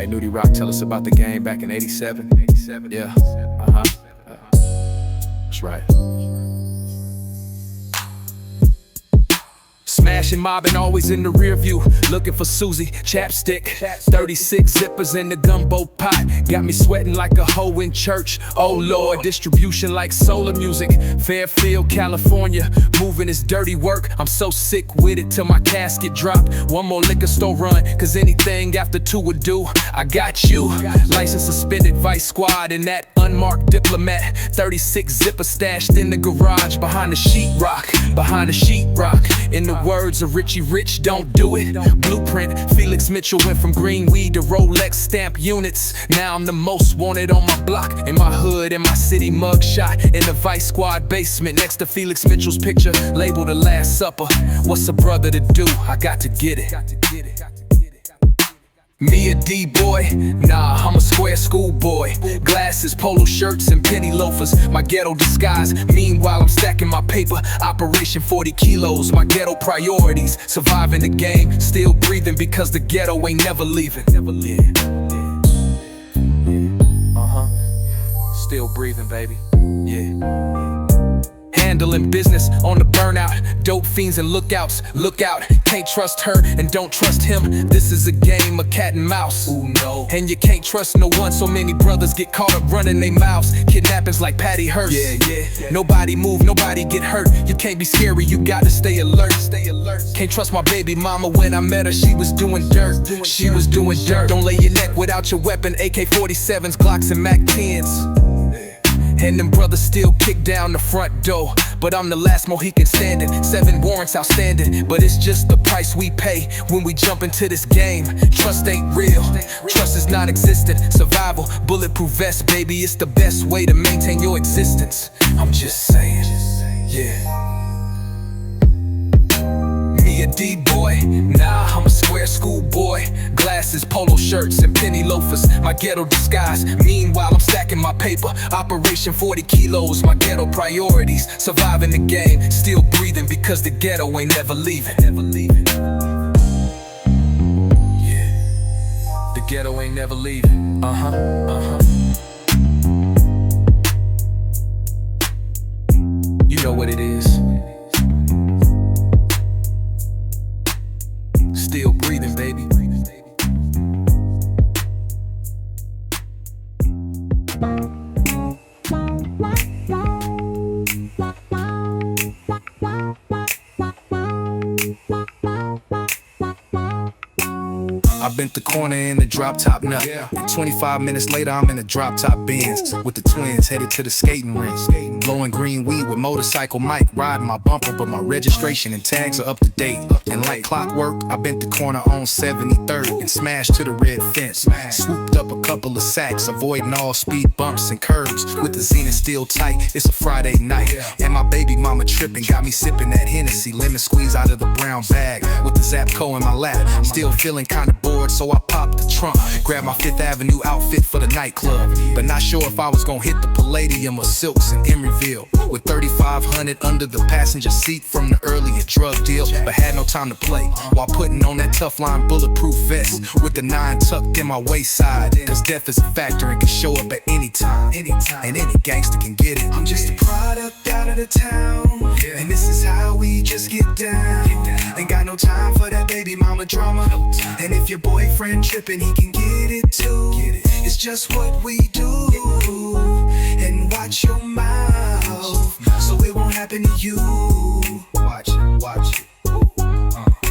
Hey, NewtyRock, tell us about the game back in '87. Yeah, that's right. Smashing, mobbing, always in the rear view. Looking for Susie, chapstick. 36 zippers in the gumbo pot. Got me sweating like a hoe in church. Oh Lord, distribution like solar music. Fairfield, California, moving is dirty work. I'm so sick with it till my casket drop. One more liquor store run, cause anything after 2 would do. I got you. License suspended, vice squad in that unmarked diplomat. 36 zipper stashed in the garage behind the sheetrock. Behind the sheetrock. In the words of Richie Rich, don't do it. Blueprint, Felix Mitchell went from green weed to Rolex stamp units. Now I'm the most wanted on my block. In my hood, in my city mugshot. In the Vice Squad basement next to Felix Mitchell's picture, labeled The Last Supper. What's a brother to do? I got to get it. Me a D-boy? Nah, I'm a square schoolboy. Glasses, polo shirts, and penny loafers. My ghetto disguise. Meanwhile, I'm stacking my paper. Operation 40 kilos. My ghetto priorities. Surviving the game, still breathing because the ghetto ain't never leaving. Still breathing, baby. Yeah. Handling business on the burnout. Dope fiends and lookouts. Look out, can't trust her and don't trust him. This is a game of cat and mouse. Ooh, no. And you can't trust no one. So many brothers get caught up running their mouths. Kidnappings like Patty Hearst. Yeah. Nobody move, nobody get hurt. You can't be scary, you gotta stay alert. Can't trust my baby mama. When I met her, she was doing dirt. She was doing dirt. Don't lay your neck without your weapon. AK-47s, Glocks, and Mac 10s. And them brothers still kick down the front door. But I'm the last Mohican standing. 7 warrants outstanding. But it's just the price we pay when we jump into this game. Trust ain't real. Trust is non-existent. Survival, bulletproof vest, baby. It's the best way to maintain your existence. I'm just saying, yeah. Me a D-boy? Nah, I'm a square schoolboy. Glasses, polo shirts, and penny loafers. My ghetto disguise. Meanwhile, I'm stacking my paper. Operation 40 kilos. My ghetto priorities. Surviving the game, still breathing because the ghetto ain't never leaving. Yeah. The ghetto ain't never leaving. You know what it is. Still breathing, baby. I bent the corner in the drop top nut. 25 minutes later, I'm in the drop top Benz with the twins headed to the skating rink. Blowing green weed with motorcycle Mike, riding my bumper, but my registration and tags are up to date. And like clockwork, I bent the corner on 73rd and smashed to the red fence. Swooped up a couple of sacks, avoiding all speed bumps and curves. With the Zenith still tight, it's a Friday night, and my baby mama tripping, got me sipping that Hennessy, lemon squeeze out of the brown bag with the Zapco in my lap. Still feeling kinda bored, so I popped the trunk, grabbed my 5th Avenue outfit for the nightclub, but not sure if I was gonna hit the Palladium or Silks in Emeryville. With 3,500 under the passenger seat from the earlier drug deal, but had no time to play while putting on that tough line bulletproof vest with the 9 tucked in my wayside, cause death is a factor and can show up at any time, and any gangster can get it. I'm just a product out of the town, and this is how we just get down. Ain't got no time for that baby mama drama, and if your boyfriend tripping, he can get it too. It's just what we do, and watch your mouth, so it won't happen to you. Watch it.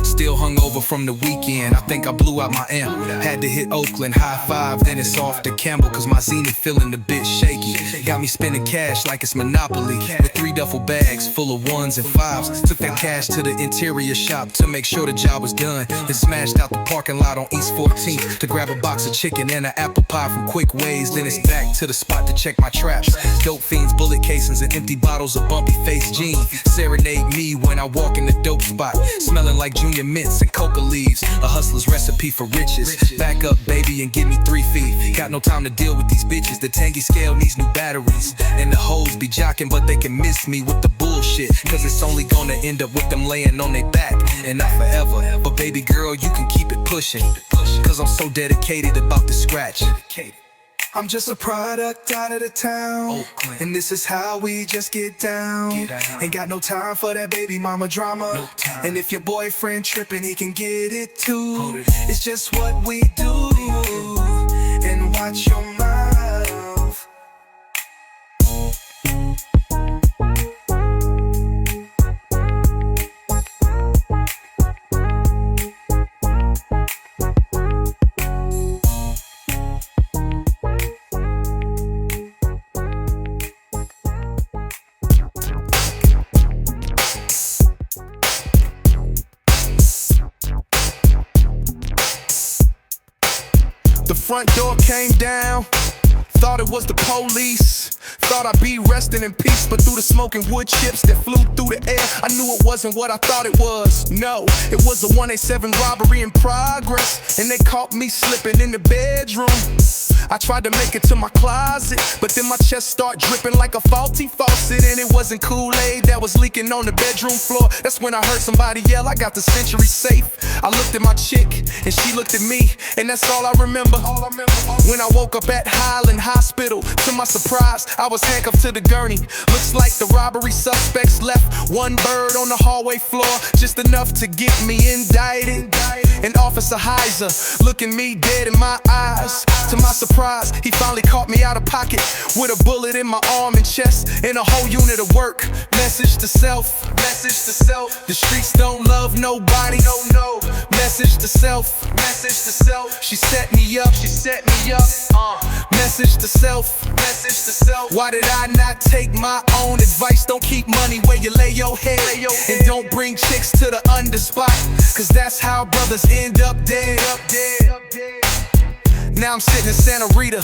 Still hungover from the weekend, I think I blew out my amp. Had to hit Oakland, high five, then it's off to Campbell, cause my Zenith feeling a bit shaky. Got me spending cash like it's Monopoly, with 3 duffel bags full of 1s and 5s. Took that cash to the interior shop to make sure the job was done, then smashed out the parking lot on East 14th to grab a box of chicken and an apple pie from Quick Ways. Then it's back to the spot to check my traps. Dope fiends, bullet casings, and empty bottles of bumpy face gin serenade me when I walk in the dope spot, smelling like Junior Mints and coca leaves, a hustler's recipe for riches. Back up, baby, and give me 3 feet. Got no time to deal with these bitches. The tangy scale needs new batteries, and the hoes be jocking, but they can miss me with the bullshit, cause it's only gonna end up with them laying on their back, and not forever. But baby girl, you can keep it pushing. cause I'm so dedicated about the scratch. I'm just a product out of the town, Oakland. And this is how we just get down. Ain't got no time for that baby mama drama, and if your boyfriend tripping, he can get it too. It's just what we do, and watch your mouth. The front door came down, thought it was the police. Thought I'd be resting in peace, but through the smoking wood chips that flew through the air, I knew it wasn't what I thought it was. No, it was a 187 robbery in progress, and they caught me slipping in the bedroom. I tried to make it to my closet, but then my chest started dripping like a faulty faucet, and it wasn't Kool-Aid that was leaking on the bedroom floor. That's when I heard somebody yell, I got the Century safe. I looked at my chick, and she looked at me, and that's all I remember. When I woke up at Highland Hospital, to my surprise, I was handcuffed to the gurney. Looks like the robbery suspects left one bird on the hallway floor, just enough to get me indicted. And Officer Heiser looking me dead in my eyes. To my surprise, he finally caught me out of pocket with a bullet in my arm and chest and a whole unit of work. Message to self, message to self. The streets don't love nobody, no. Message to self, message to self. She set me up, she set me up. Message to self, message to self. Why did I not take my own advice? Don't keep money where you lay your head, and don't bring chicks to the under spot, cause that's how brothers end up dead. Now I'm sitting in Santa Rita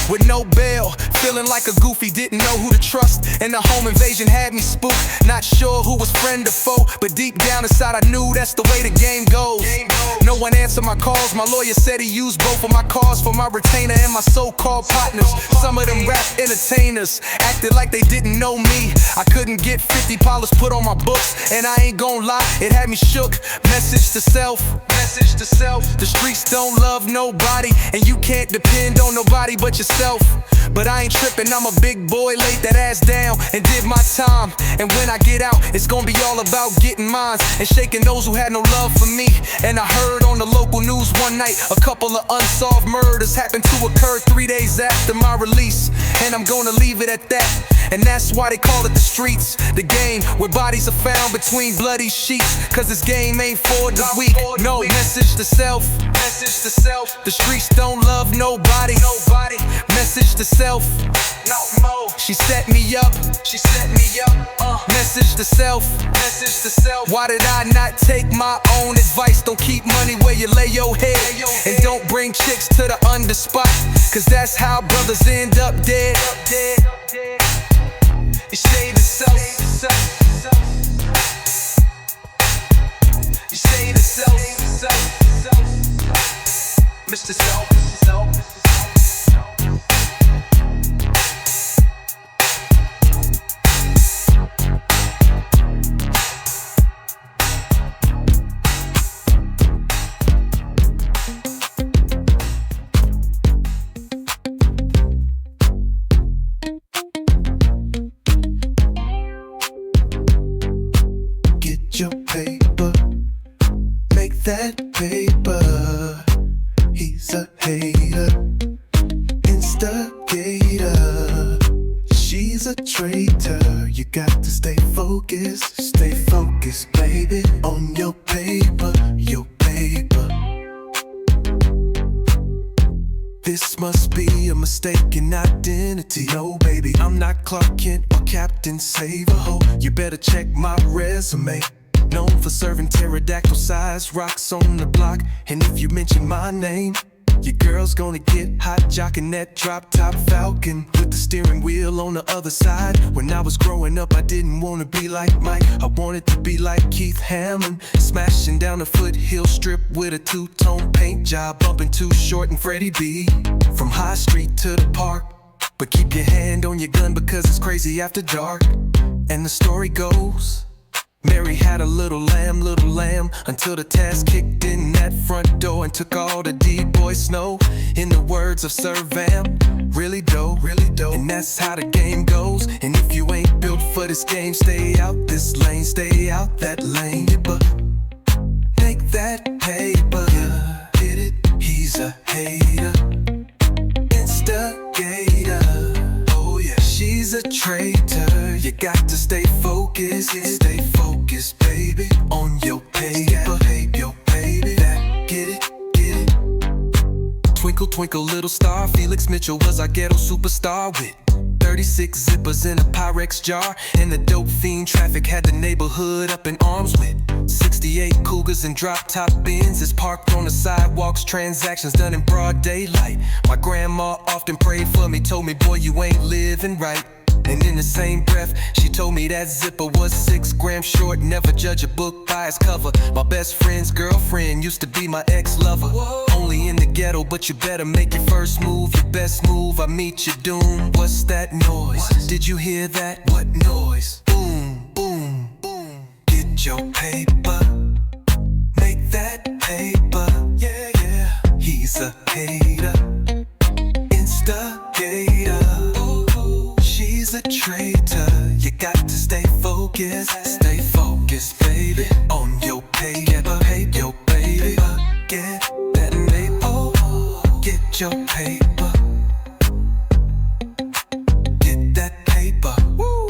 with no bail, feeling like a goofy, didn't know who to trust, and the home invasion had me spooked. Not sure who was friend or foe, but deep down inside I knew that's the way the game goes. No one answered my calls, my lawyer said he used both of my cars for my retainer and my so-called partners. Some of them rap entertainers acted like they didn't know me. I couldn't get 50 dollars put on my books, and I ain't gon' lie, it had me shook. Message to self, message to self. The streets don't love nobody, and you can't depend on nobody but yourself. But I ain't tripping, I'm a big boy, laid that ass down and did my time. And when I get out, it's gonna be all about getting mines and shaking those who had no love for me. And I heard on the local news one night, a couple of unsolved murders happened to occur 3 days after my release. And I'm gonna leave it at that. And that's why they call it the streets, the game where bodies are found between bloody sheets. Cause this game ain't for the weak. No, message to self, message to self. The streets don't love nobody. Message to self, no more. She set me up, she set me up. Message to self, message to self. Why did I not take my own advice? Don't keep money where you lay your head, and don't bring chicks to the under spot, cause that's how brothers end up dead. You say to self, you say to self, Mr. Self. Your paper, make that paper. He's a hater, instigator. She's a traitor. You got to stay focused, baby, on your paper, your paper. This must be a mistaken identity. No, baby, I'm not Clark Kent or Captain Save-A-Ho. You better check my resume. Known for serving pterodactyl-sized rocks on the block. And if you mention my name, your girl's gonna get hot, jocking that drop-top Falcon with the steering wheel on the other side. When I was growing up, I didn't wanna be like Mike. I wanted to be like Keith Hammond, smashing down a foothill strip with a two-tone paint job, bumping Too Short and Freddie B. From High Street to the park, but keep your hand on your gun because it's crazy after dark. And the story goes, Mary had a little lamb lamb until the task kicked in that front door and took all the D-boy snow. In the words of Sir Vam, really dope, really dope. And that's how the game goes. And if you ain't built for this game, stay out this lane, stay out that lane. But make that paper, yeah, get it? He's a hater, instigator. Oh yeah, she's a traitor. You got to stay focused, baby, on your paper, your baby. That, get it, get it? Twinkle, twinkle, little star. Felix Mitchell was our ghetto superstar with 36 zippers in a Pyrex jar, and the dope fiend traffic had the neighborhood up in arms with 68 Cougars and drop-top Benz is parked on the sidewalks, transactions done in broad daylight. My grandma often prayed for me, told me, boy, you ain't living right. And in the same breath, she told me that zipper was 6 grams short. Never judge a book by its cover. My best friend's girlfriend used to be my ex-lover. Only in the ghetto, but you better make your first move, your best move. I meet your doom. What's that noise? Did you hear that? What noise? Boom, boom, boom. Get your paper, make that paper. Yeah, yeah. He's a hater, instigator. She's a traitor. You got to stay focused, baby, on your paper, your baby. Get that paper, get your paper, get that paper. Woo.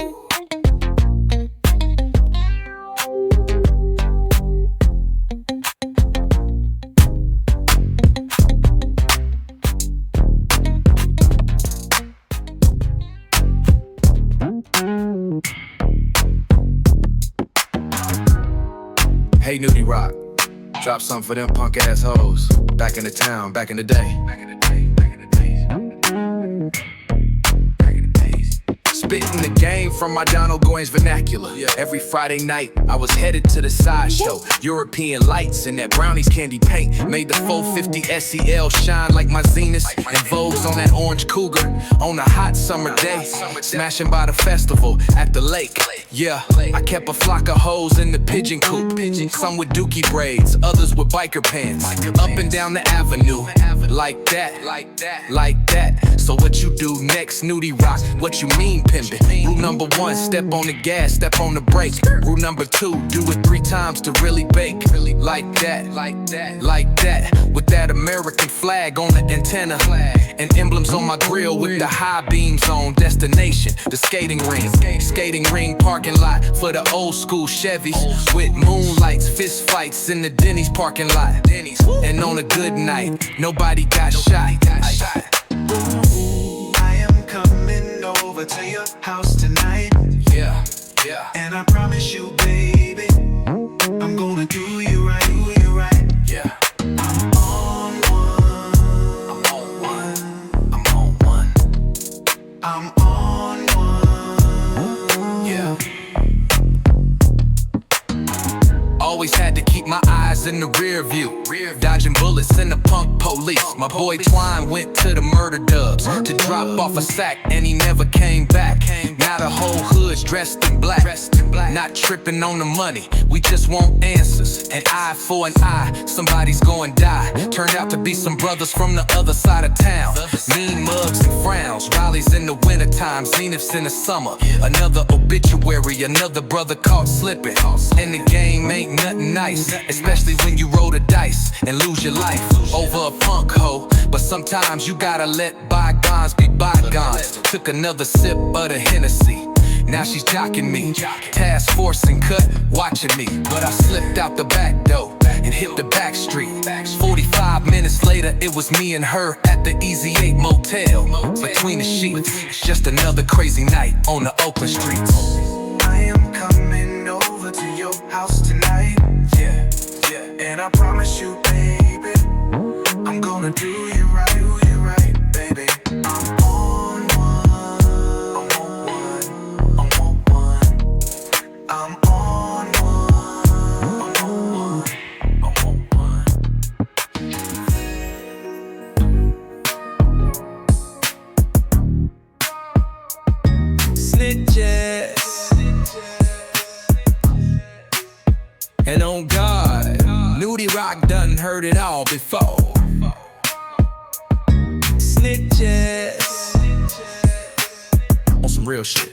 Hey, NewtyRock, drop something for them punk ass hoes. Back in the town, back in the day. Spitting the game from my Donald Goines vernacular. Every Friday night, I was headed to the sideshow. European lights and that brownies candy paint made the 450 SEL shine like my Zenith. And Vogue's on that orange Cougar on a hot summer day. Smashing by the festival at the lake. Yeah, I kept a flock of hoes in the pigeon coop. Some with dookie braids, others with biker pants. Up and down the avenue, like that, like that. So what you do next, NewtyRock? What you mean, pimpin'? Rule number 1, step on the gas, step on the brake. Rule number 2, do it 3 times to really bake. Like that, with that American flag on the antenna, and emblems on my grill with the high beams on. Destination, the skating ring parking lot for the old school Chevys, with moonlights, fist fights in the Denny's parking lot. And on a good night, nobody got shot. I am coming over to your house tonight. Yeah. And I promise you, baby, I'm gonna do you right. Yeah. I'm on one. Yeah. Always had to keep my eyes in the rear view, dodging bullets in the punk police. My boy Twine went to the murder dubs to drop off a sack, and he never came back. Now the whole hood's dressed in black. Not tripping on the money, we just want answers. An eye for an eye, somebody's going die. Turned out to be some brothers from the other side of town. Mean mugs and frowns, Raleigh's in the wintertime, Zenith's in the summer. Another obituary, another brother caught slipping. And the game ain't nothing nice, especially when you roll the dice and lose your life over a punk hoe. But sometimes you gotta let bygones be bygones. Took another sip of the Hennessy, now she's jocking me. Task force and cut, watching me. But I slipped out the back door and hit the back street. 45 minutes later, it was me and her at the Easy 8 motel. Between the sheets, just another crazy night on the Oakland streets. I am coming over to your house tonight. Yeah. And I promise you, baby, I'm gonna do you right, baby. I'm on one. Snitches. And on God, NewtyRock done heard it all before. Snitches on some real shit.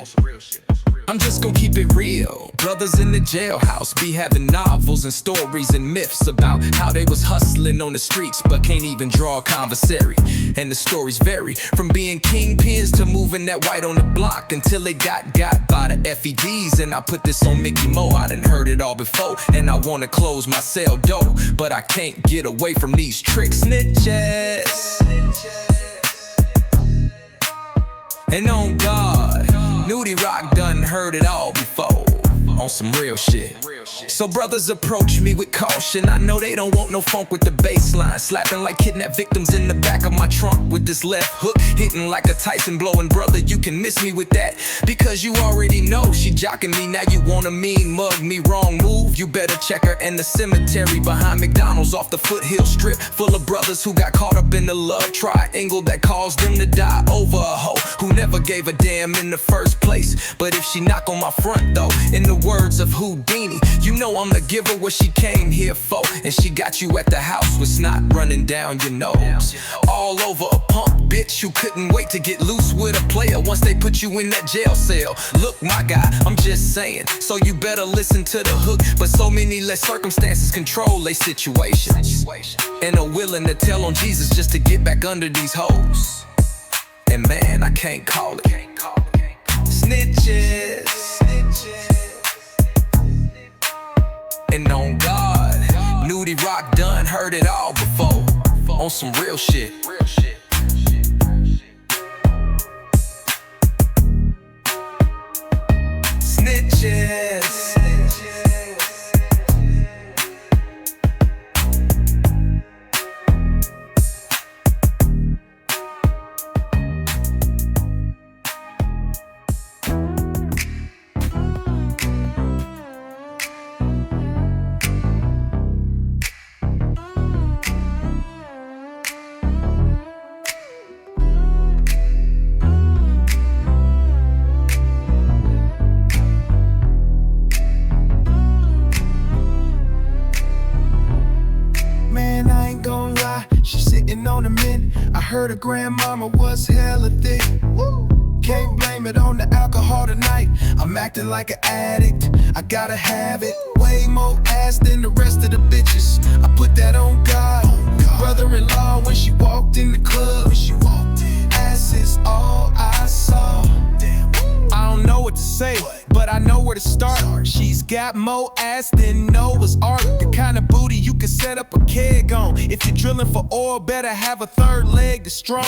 I'm just gon' keep it real. Brothers in the jailhouse be having novels and stories and myths about how they was hustling on the streets but can't even draw a commissary. And the stories vary from being kingpins to moving that white on the block until they got by the FEDs. And I put this on Mickey Mo, I done heard it all before. And I wanna close my cell door, but I can't get away from these tricks. Snitches. And on God, NewtyRock done heard it all before. On some real shit. So brothers approach me with caution. I know they don't want no funk with the bass line, slapping like kidnapped victims in the back of my trunk with this left hook, hitting like a Tyson blowing. Brother, you can miss me with that, because you already know she jocking me. Now you wanna mean mug me, wrong move. You better check her in the cemetery behind McDonald's off the Foothill Strip, full of brothers who got caught up in the love triangle that caused them to die over a hoe who never gave a damn in the first place. But if she knock on my front though, in the words of Houdini, you know I'm the giver what she came here for. And she got you at the house with snot running down your nose, all over a punk bitch who couldn't wait to get loose with a player once they put you in that jail cell. Look my guy, I'm just saying, so you better listen to the hook. But so many less circumstances control they situations, and are willing to tell on Jesus just to get back under these hoes. And man, I can't call it. Snitches. And on God, NewtyRock done heard it all before. On some real shit. Snitches. On the mint, I heard her grandmama was hella thick. Woo. Can't blame it on the alcohol tonight. I'm acting like an addict, I gotta have it. Way more ass than the rest of the bitches, I put that on God. Brother-in-law when she walked in the club, ass is all I saw. I don't know what to say, but I know where to start. She's got more ass than Noah's Ark, the kind of booty you can set up a keg on. If you're drilling for oil, better have a third leg that's strong.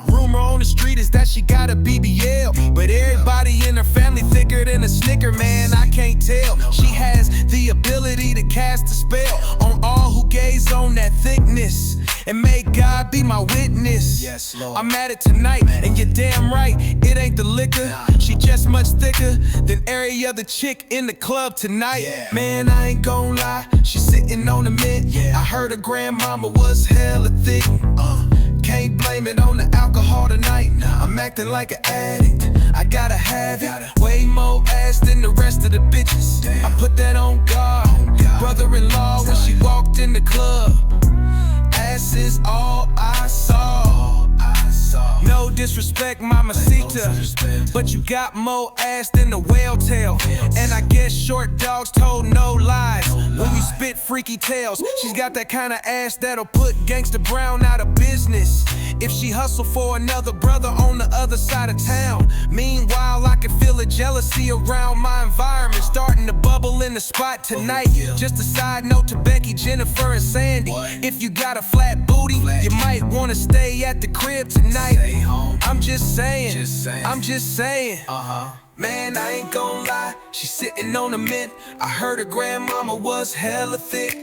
Rumor on the street is that she got a BBL, but everybody in her family thicker than a Snicker, man, I can't tell. She has the ability to cast a spell on all who gaze on that thickness, and may God be my witness. Yes, Lord. I'm at it tonight, and you're damn right, it ain't the liquor. She just much thicker than every other chick in the club tonight. Man, I ain't gon' lie, she's sitting on the mint. I heard her grandmama was hella thick. Can't blame it on the alcohol tonight. I'm acting like an addict, I gotta have it. Way more ass than the rest of the bitches, I put that on God. Brother-in-law when she walked in the club, ass is all I saw. No disrespect, mamacita, but you got more ass than the whale tail. And I guess short dogs told no lies when you spit freaky tales. She's got that kind of ass that'll put Gangsta Brown out of business if she hustle for another brother on the other side of town. Meanwhile, I can feel the jealousy around my environment starting to bubble in the spot tonight. Just a side note to Becky, Jennifer, and Sandy, if you got a flat booty, you might wanna stay at the crib tonight. I'm just saying, I'm just saying. Man, I ain't gon' lie, she's sitting on the mint. I heard her grandmama was hella thick.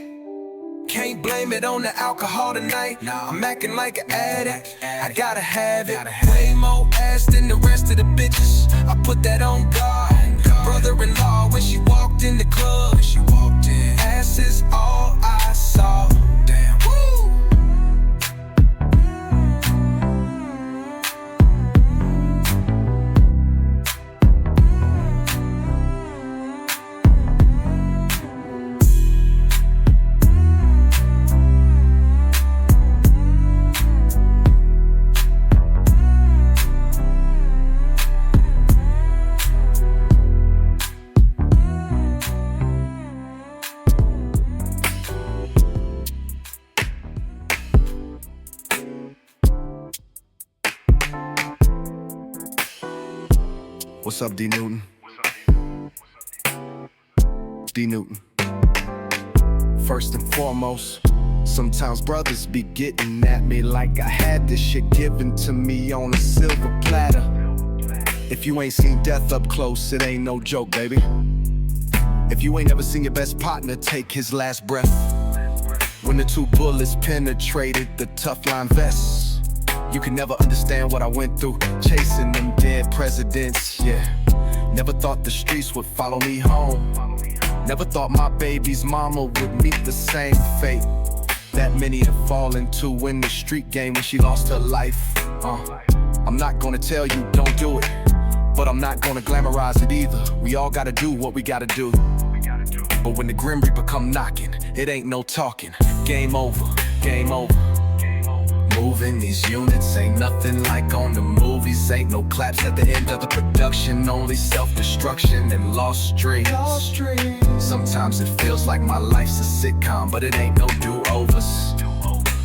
Can't blame it on the alcohol tonight. I'm acting like an addict, I gotta have it. Way more ass than the rest of the bitches, I put that on God. Brother-in-law when she walked in the club, ass is all I saw. Damn. Woo. What's up, D Newton? D Newton. First and foremost, sometimes brothers be getting at me like I had this shit given to me on a silver platter. If you ain't seen death up close, it ain't no joke, baby. If you ain't ever seen your best partner take his last breath, when the two bullets penetrated the tough line vests, you can never understand what I went through, chasing them dead presidents, yeah. Never thought the streets would follow me home. Never thought my baby's mama would meet the same fate that many have fallen to in the street game when she lost her life. I'm not gonna tell you don't do it, but I'm not gonna glamorize it either. We all gotta do what we gotta do. But when the Grim Reaper come knocking, it ain't no talking. Game over, game over. Moving these units ain't nothing like on the movies. Ain't no claps at the end of the production, only self-destruction and lost dreams. Sometimes it feels like my life's a sitcom, but it ain't no do-overs.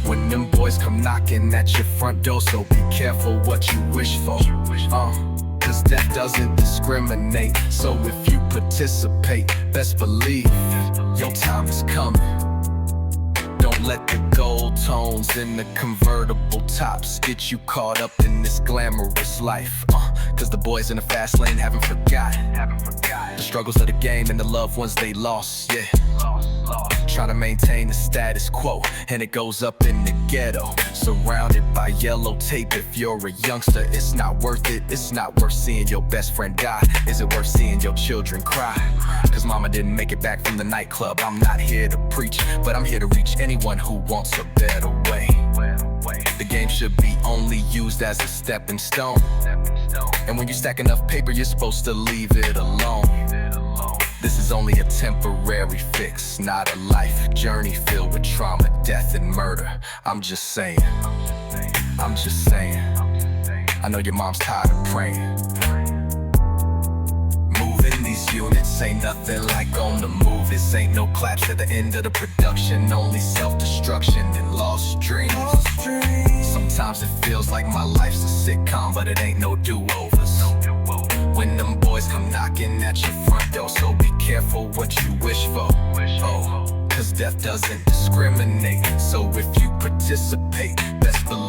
When them boys come knocking at your front door, so be careful what you wish for. Cause death doesn't discriminate. So if you participate, best believe your time is coming. Don't let the gold tones in the convertible tops get you caught up in this glamorous life. Cause the boys in the fast lane haven't forgot the struggles of the game and the loved ones they lost, yeah. Try to maintain the status quo, and it goes up in the ghetto, surrounded by yellow tape. If you're a youngster, it's not worth it. It's not worth seeing your best friend die. Is it worth seeing your children cry? Cause mama didn't make it back from the nightclub. I'm not here to preach, but I'm here to reach anyone who wants a better way. The game should be only used as a stepping stone, and when you stack enough paper, you're supposed to leave it alone. This is only a temporary fix, not a life journey filled with trauma, death, and murder. I'm just saying, I'm just saying. I know your mom's tired of praying. Moving these units ain't nothing like on the movies. Ain't no claps at the end of the production, only self-destruction and lost dreams. Sometimes it feels like my life's a sitcom, but it ain't no do-overs. When them boys come knocking at your front door, so be careful what you wish for. Cause death doesn't discriminate. So if you participate, best believe